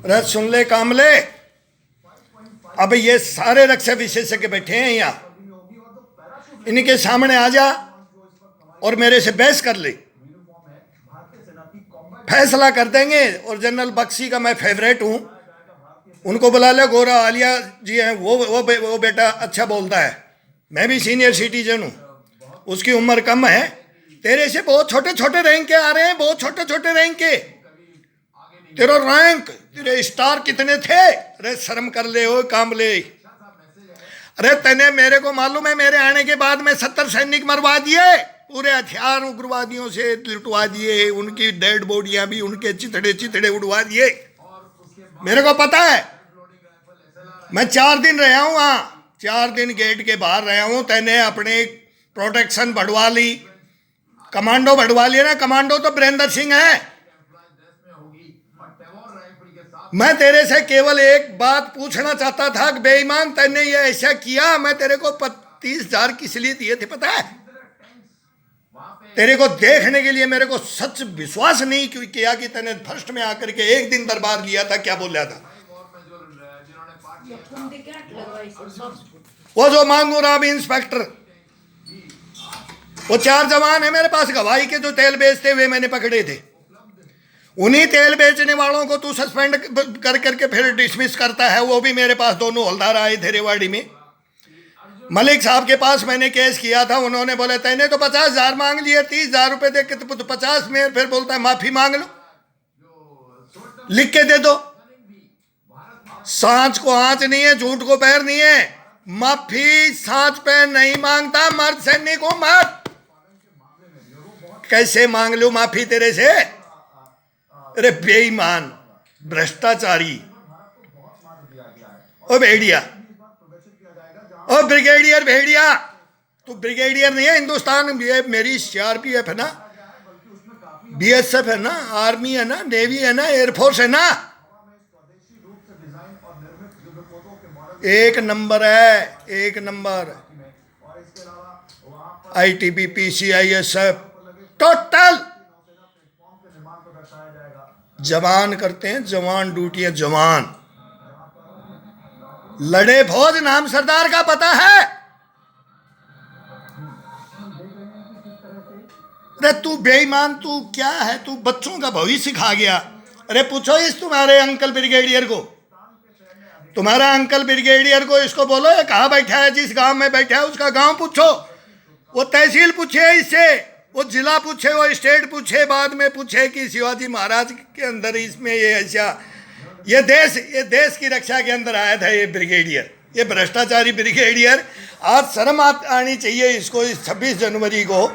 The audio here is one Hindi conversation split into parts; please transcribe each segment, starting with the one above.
अरे सुन ले कामले, अब ये सारे रक्षा विशेषज्ञ बैठे हैं यहाँ, इनके सामने आ जा और मेरे से बहस कर ले, फैसला कर देंगे। और जनरल बख्शी का मैं फेवरेट हूँ, उनको बुला ले, गोरा आलिया जी हैं, वो बेटा अच्छा बोलता है। मैं भी सीनियर सिटीजन हूँ, उसकी उम्र कम है, तेरे से बहुत छोटे छोटे रैंक के आ रहे हैं, बहुत छोटे छोटे रैंक के। तेरा रैंक, तेरे स्टार कितने थे? अरे शर्म कर ले हो कामले। अरे तने, मेरे को मालूम है, मेरे आने के बाद में 70 सैनिक मरवा दिए, पूरे हथियार उग्रवादियों से लुटवा दिए, उनकी डेड बॉडियां भी, उनके चिथड़े चिथड़े उड़वा दिए, मेरे को पता है। मैं 4 दिन रहा हूँ वहाँ, 4 दिन गेट के बाहर रहा हूँ। तैने अपने प्रोटेक्शन बढ़वा ली, कमांडो बढ़वा लिया ना। कमांडो तो वीरेंद्र सिंह है। मैं तेरे से केवल एक बात पूछना चाहता था कि बेईमान, तैने ये ऐसा किया, मैं तेरे को 30,000 किस लिए दिए थे पता है? तेरे को देखने के लिए। मेरे को सच विश्वास नहीं किया कि तैने फर्स्ट में आकर के एक दिन दरबार लिया था। क्या बोल रहा था वो जो मांगू राम इंस्पेक्टर, वो 4 जवान है मेरे पास गवाही के, जो तेल बेचते हुए मैंने पकड़े थे। उन्हीं तेल बेचने वालों को तू सस्पेंड कर करके फिर डिसमिस करता है। वो भी मेरे पास 2 हवलदार आए थे रेवाड़ी में। मलिक साहब के पास मैंने केस किया था, उन्होंने बोले तैने तो 50,000 मांग लिए, 30,000 रुपए दे के तो 50 में फिर बोलता है माफी मांग लो, लिख के दे दो। सांच को आंच नहीं है, झूठ को पैर नहीं है। माफी सांच पे नहीं मांगता मर्द सैनिक को मत। कैसे मांग लो माफी तेरे से? अरे बेईमान, भ्रष्टाचारी, ओ भेड़िया, ओ ब्रिगेडियर भेड़िया, तू ब्रिगेडियर नहीं है। हिंदुस्तान ये मेरी CRPF है ना, BSF है ना, आर्मी है ना, नेवी है ना, एयरफोर्स है ना, एक नंबर है, एक नंबर। ITBP, CISF टोटल जवान करते हैं, जवान ड्यूटियां, जवान। लड़े फौज नाम सरदार का पता है? अरे तू बेईमान, तू क्या है? तू बच्चों का भविष्य खा गया। अरे पूछो इस तुम्हारे अंकल ब्रिगेडियर को, तुम्हारा अंकल ब्रिगेडियर को, इसको बोलो ये कहाँ बैठा है, जिस गांव में बैठा है उसका गांव पूछो, वो तहसील पूछे इससे, वो जिला पूछे, वो स्टेट पूछे, बाद में पूछे कि शिवाजी महाराज के अंदर इसमें ये ऐसा, ये देश की रक्षा के अंदर आया था ये ब्रिगेडियर, ये भ्रष्टाचारी ब्रिगेडियर। आज शर्म आनी चाहिए इसको। इस 26 जनवरी को,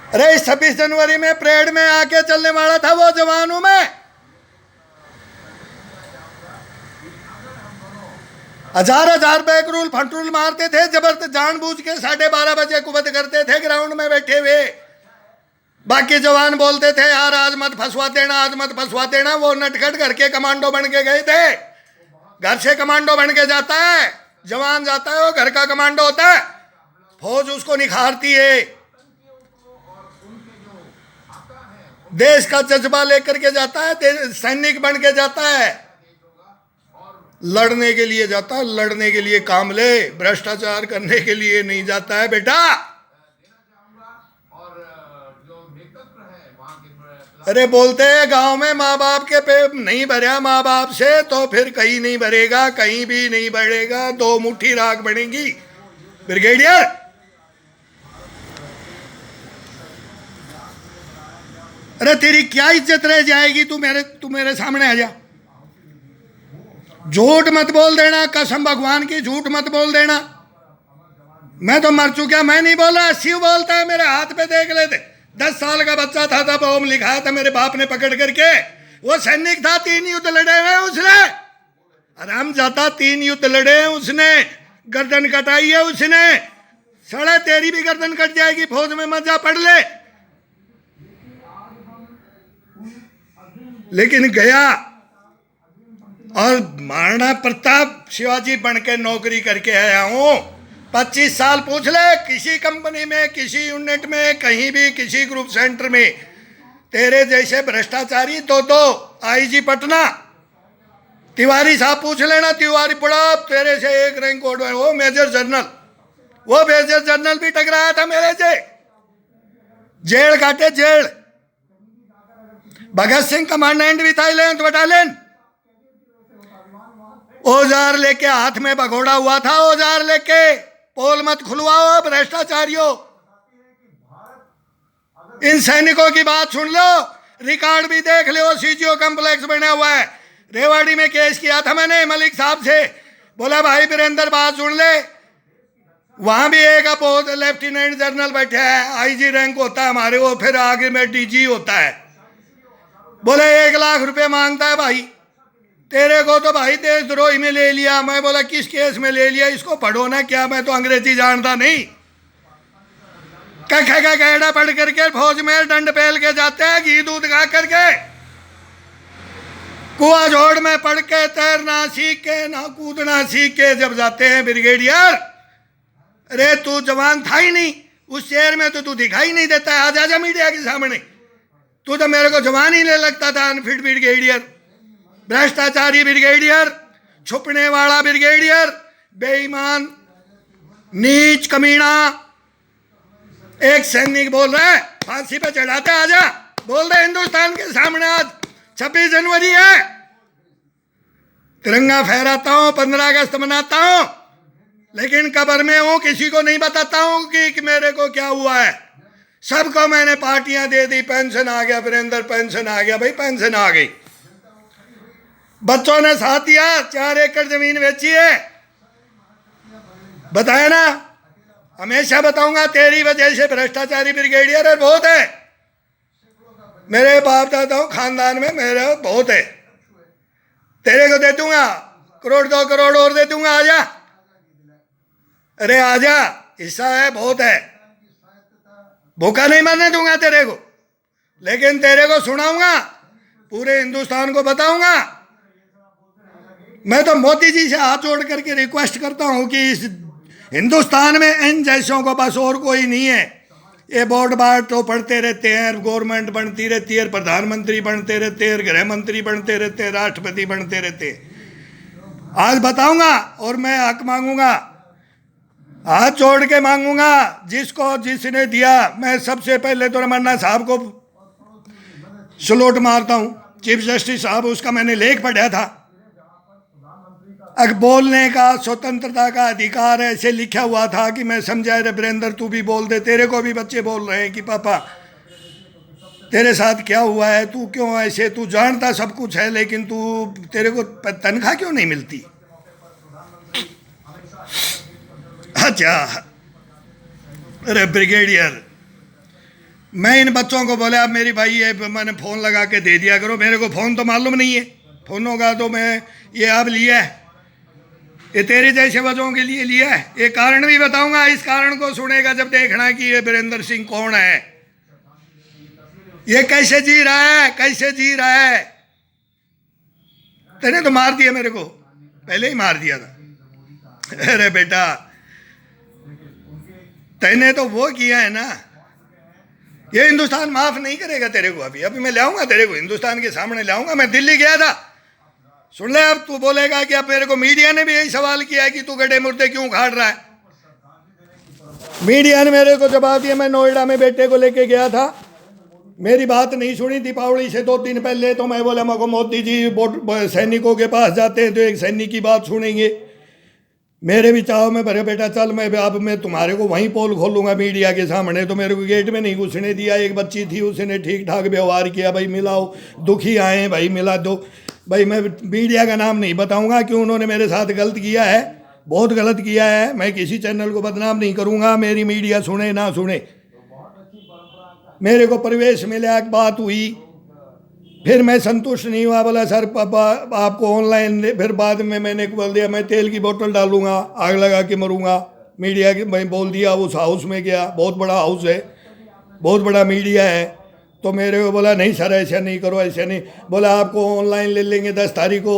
अरे इस 26 जनवरी में परेड में आके चलने वाला था वो जवानों में। हजार बैकरूल फंटरूल मारते थे, जबरदस्त जानबूझ के 12:30 बजे कुबत करते थे ग्राउंड में बैठे हुए। बाकी जवान बोलते थे यार आज मत फंसवा देना, आज मत फंसवा देना। वो नटखट घर के कमांडो बन के गए थे। घर से कमांडो बन के जाता है जवान, जाता है वो घर का कमांडो होता है, फौज उसको निखारती है। देश का जज्बा लेकर के जाता है, सैनिक बन के जाता है, लड़ने के लिए जाता है, लड़ने के लिए। कामले भ्रष्टाचार करने के लिए नहीं जाता है बेटा। अरे बोलते हैं गांव में माँ बाप के पे नहीं भरा माँ बाप से तो फिर कहीं नहीं भरेगा, कहीं भी नहीं बढ़ेगा, 2 मुट्ठी राख बनेगी। ब्रिगेडियर अरे तेरी क्या इज्जत रह जाएगी? तू मेरे सामने आ जा। झूठ मत बोल देना, कसम भगवान की झूठ मत बोल देना। मैं तो मर चुका, मैं नहीं बोल रहा, शिव बोलता है। मेरे हाथ पे देख लेते, 10 साल का बच्चा था तब ओम लिखा था मेरे बाप ने पकड़ करके। वो सैनिक था, 3 युद्ध लड़े हुए उसने, आराम जाता 3 युद्ध लड़े हैं उसने, गर्दन कटाई है उसने। सड़े तेरी भी गर्दन कट जाएगी, फौज में मजा पड़ ले। लेकिन गया और महाराणा प्रताप शिवाजी बन के नौकरी करके आया हूं। 25 साल पूछ ले, किसी कंपनी में, किसी यूनिट में, कहीं भी, किसी ग्रुप सेंटर में तेरे जैसे भ्रष्टाचारी दो आईजी पटना तिवारी साहब पूछ लेना। तिवारी पड़ा तेरे से एक रैंक और वो मेजर जनरल, वो मेजर जनरल भी टकराया था मेरे से, जेल काटे जेल। भगत सिंह कमांडेंट भी था 11th बटालियन, औजार लेके हाथ में भगोड़ा हुआ था, औजार लेके। पोल मत खुलवाओ भ्रष्टाचारियों। इन सैनिकों की बात सुन लो, रिकॉर्ड भी देख लो। सीजीओ कॉम्प्लेक्स बना हुआ है, रेवाड़ी में केस किया था मैंने मलिक साहब से, बोला भाई वीरेंद्र बात सुन ले, वहां भी एक अपोज लेफ्टिनेंट जनरल बैठे हैं, आईजी रैंक होता है हमारे, वो फिर आगे में डीजी होता है। बोले 1 लाख रुपए मांगता है भाई, तेरे को तो भाई देशद्रोही में ले लिया। मैं बोला किस केस में ले लिया, इसको पढ़ो ना, क्या मैं तो अंग्रेजी जानता नहीं। कखे का गहरा पढ़ करके फौज में दंड पहल के जाते हैं, घी दूध खा करके। कुआ जोड़ में पढ़ के तैरना सीख के, ना कूदना सीख के जब जाते हैं ब्रिगेडियर, अरे तू जवान था ही नहीं उस शहर में, तो तू दिखाई नहीं देता है। आज आजा मीडिया के सामने, तू तो मेरे को जवान ही नहीं लगता था। अनफिट ब्रिगेडियर, भ्रष्टाचारी ब्रिगेडियर, छुपने वाला ब्रिगेडियर, बेईमान, नीच, कमीना। एक सैनिक बोल रहा है फांसी पे चढ़ाते, आजा बोल रहे हिंदुस्तान के सामने। आज 26 जनवरी है, तिरंगा फहराता हूं, 15 अगस्त मनाता हूं, लेकिन कब्र में हूं, किसी को नहीं बताता हूं कि मेरे को क्या हुआ है। सबको मैंने पार्टियां दे दी, पेंशन आ गया वीरेंद्र, पेंशन आ गया भाई, पेंशन आ गई। बच्चों ने साथ दिया, 4 एकड़ जमीन बेची है, बताया ना, हमेशा बताऊंगा तेरी वजह से भ्रष्टाचारी ब्रिगेडियर बहुत है। मेरे बाप दादाओं खानदान में मेरा बहुत है, तेरे को दे दूंगा, 1 करोड़ 2 करोड़ और दे दूंगा, आजा, अरे आजा, हिस्सा है बहुत है, भूखा नहीं मरने दूंगा तेरे को, लेकिन तेरे को सुनाऊंगा, पूरे हिंदुस्तान को बताऊंगा। मैं तो मोदी जी से हाथ जोड़ करके रिक्वेस्ट करता हूं कि इस हिंदुस्तान में इन जैसों को बस और कोई नहीं है। ये बोर्ड बाट तो पढ़ते रहते हैं, गवर्नमेंट बनती रहती है, प्रधानमंत्री बनते रहते हैं, गृह मंत्री बनते रहते हैं, राष्ट्रपति बनते रहते हैं। आज बताऊंगा और मैं हक मांगूंगा, हाथ जोड़ के मांगूंगा, जिसको जिसने दिया। मैं सबसे पहले तो रमन्ना साहब को सलूट मारता हूं, चीफ जस्टिस साहब, उसका मैंने लेख पढ़ा था, बोलने का स्वतंत्रता का अधिकार है, ऐसे लिखा हुआ था कि मैं समझा रे वीरेंद्र तू भी बोल दे, तेरे को भी बच्चे बोल रहे हैं कि पापा तेरे साथ क्या हुआ है, तू क्यों ऐसे, तू जानता सब कुछ है लेकिन तू, तेरे को तनख्वाह क्यों नहीं मिलती। अच्छा, अरे ब्रिगेडियर, मैं इन बच्चों को बोला, अब मेरी भाई ये मैंने फ़ोन लगा के दे दिया करो, मेरे को फ़ोन तो मालूम नहीं है, फ़ोन होगा तो मैं ये अब लिया है, ये तेरे जैसे बच्चों के लिए लिया है। ये कारण भी बताऊंगा, इस कारण को सुनेगा जब देखना कि ये वीरेंद्र सिंह कौन है, ये कैसे जी रहा है, कैसे जी रहा है। तेने तो मार दिया मेरे को, पहले ही मार दिया था। अरे बेटा, तेने तो वो किया है ना, ये हिंदुस्तान माफ नहीं करेगा तेरे को। अभी अभी मैं लाऊंगा तेरे को हिंदुस्तान के सामने लाऊंगा। मैं दिल्ली गया था, सुन ले, अब तू बोलेगा कि अब मेरे को मीडिया ने भी यही सवाल किया कि तू गड्ढे मुर्दे क्यों खाड़ रहा है। मीडिया ने मेरे को जवाब दिया, मैं नोएडा में बेटे को लेके गया था, मेरी बात नहीं सुनी। दीपावली से 2 दिन पहले तो मैं बोला मको मोदी जी सैनिकों के पास जाते हैं तो एक सैनिक की बात सुनेंगे, मेरे भी चाहो में भरे बेटा चल, मैं अब मैं तुम्हारे को वहीं पोल खोलूंगा मीडिया के सामने। तो मेरे को गेट में नहीं घुसने दिया। एक बच्ची थी, उसने ठीक ठाक व्यवहार किया, भाई मिलाओ, दुखी आए भाई मिला दो। भाई मैं मीडिया का नाम नहीं बताऊंगा क्यों, उन्होंने मेरे साथ गलत किया है, बहुत गलत किया है। मैं किसी चैनल को बदनाम नहीं करूंगा, मेरी मीडिया सुने ना सुने। मेरे को प्रवेश मिला, बात हुई, फिर मैं संतुष्ट नहीं हुआ, बोला सर पापा आपको ऑनलाइन, फिर बाद में मैंने बोल दिया मैं तेल की बोतल डालूंगा, आग लगा के मरूंगा। मीडिया की मैं बोल दिया, उस हाउस में गया, बहुत बड़ा हाउस है, बहुत बड़ा मीडिया है। तो मेरे को बोला नहीं सर ऐसा नहीं करो, ऐसा नहीं। बोला आपको ऑनलाइन ले लेंगे 10 तारीख को,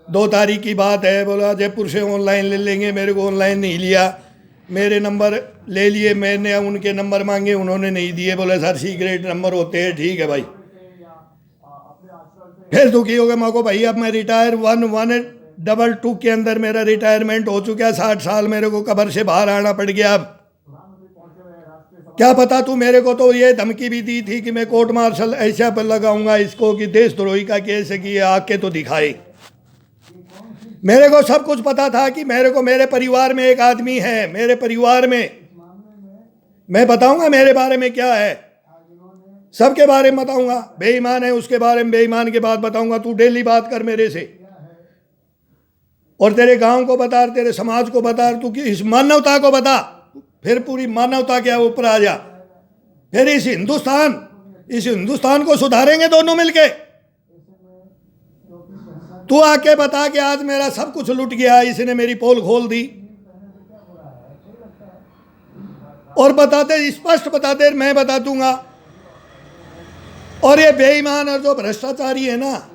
2 तारीख की बात है। बोला जयपुर से ऑनलाइन ले लेंगे, मेरे को ऑनलाइन नहीं लिया। मेरे नंबर ले लिए, मैंने उनके नंबर मांगे, उन्होंने नहीं दिए, बोले सर सीक्रेट नंबर होते हैं। ठीक है भाई, फिर दुखी हो गए। मैं को भाई अब मैं रिटायर 1122 के अंदर मेरा रिटायरमेंट हो चुका है, 60 साल मेरे को कब्र से बाहर आना पड़ गया। अब क्या पता तू, मेरे को तो ये धमकी भी दी थी कि मैं कोर्ट मार्शल ऐसा पर लगाऊंगा इसको कि देशद्रोही का केस है, कि आके तो दिखाए। मेरे को सब कुछ पता था कि मेरे परिवार में एक आदमी है, मेरे परिवार में मैं बताऊंगा मेरे बारे में क्या है, सबके बारे में बताऊंगा। बेईमान है उसके बारे में बेईमान के बाद बताऊंगा। तू डेली बात कर मेरे से, और तेरे गांव को बता, तेरे समाज को बता, तू कि इस मानवता को बता, फिर पूरी मानवता के ऊपर आ जा। फिर इस हिंदुस्तान को सुधारेंगे दोनों मिलके। तू आके बता कि आज मेरा सब कुछ लुट गया, इसने मेरी पोल खोल दी, और बता दे, स्पष्ट बता दे, मैं बता दूंगा। और ये बेईमान और जो भ्रष्टाचारी है ना,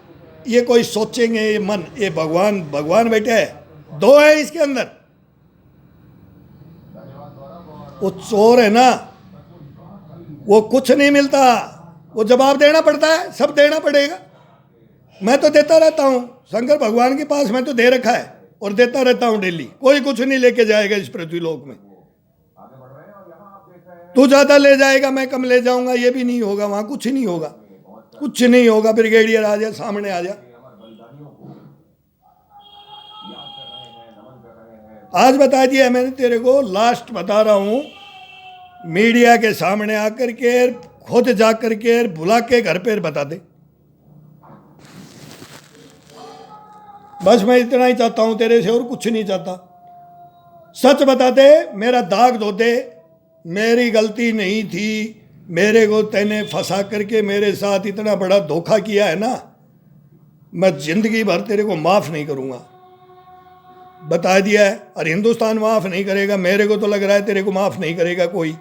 ये कोई सोचेंगे ये मन, ये भगवान बैठे है, दो है इसके अंदर। वो चोर है ना, वो कुछ नहीं मिलता, वो जवाब देना पड़ता है, सब देना पड़ेगा। मैं तो देता रहता हूँ, शंकर भगवान के पास मैं तो दे रखा है और देता रहता हूँ डेली। कोई कुछ नहीं लेके जाएगा इस पृथ्वीलोक में। तू ज्यादा ले जाएगा, मैं कम ले जाऊंगा, ये भी नहीं होगा, वहां कुछ नहीं होगा, कुछ नहीं होगा। ब्रिगेडियर आ जा, सामने आ जा। आज बता दिया मैंने तेरे को, लास्ट बता रहा हूं, मीडिया के सामने आकर के खुद जाकर के बुला के घर पे बता दे। बस मैं इतना ही चाहता हूं तेरे से, और कुछ नहीं चाहता। सच बता दे, मेरा दाग धो दे, मेरी गलती नहीं थी, मेरे को तैने फंसा करके मेरे साथ इतना बड़ा धोखा किया है ना, मैं जिंदगी भर तेरे को माफ नहीं करूंगा। बता दिया है, और हिंदुस्तान माफ नहीं करेगा। मेरे को तो लग रहा है तेरे को माफ नहीं करेगा कोई।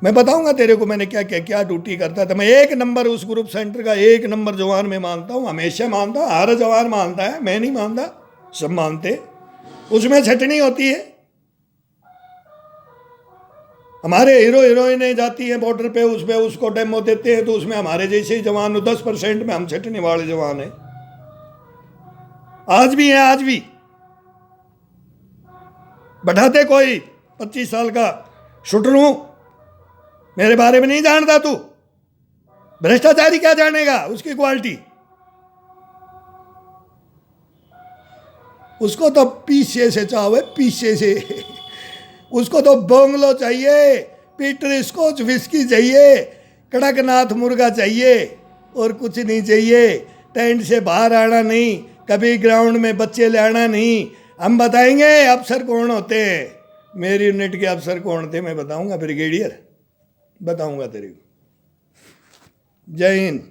मैं बताऊंगा तेरे को मैंने क्या क्या क्या ड्यूटी करता था। मैं एक नंबर उस ग्रुप सेंटर का एक नंबर जवान में मानता हूं, हमेशा मानता हूं। हर जवान मानता है, मैं नहीं मानता, सब मानते। उसमें छटनी होती है। हमारे हीरो हीरोइनें जाती हैं बॉर्डर पे, उस पे उसको डेमो देते हैं, तो उसमें हमारे जैसे ही जवान 10% में हम छटने वाले जवान हैं। आज भी है, आज भी बैठाते कोई 25 साल का शूटर हूं, मेरे बारे में नहीं जानता तू। भ्रष्टाचारी क्या जानेगा उसकी क्वालिटी। उसको तो पीछे से चाहे, पीछे से उसको तो बोंगलो चाहिए, पीटर स्कॉच विस्की चाहिए, कड़कनाथ मुर्गा चाहिए, और कुछ नहीं चाहिए। टेंट से बाहर आना नहीं, कभी ग्राउंड में बच्चे ले आना नहीं। हम बताएंगे अफसर कौन होते हैं, मेरी यूनिट के अफसर कौन थे मैं बताऊंगा, ब्रिगेडियर बताऊंगा तेरे को। जय हिंद।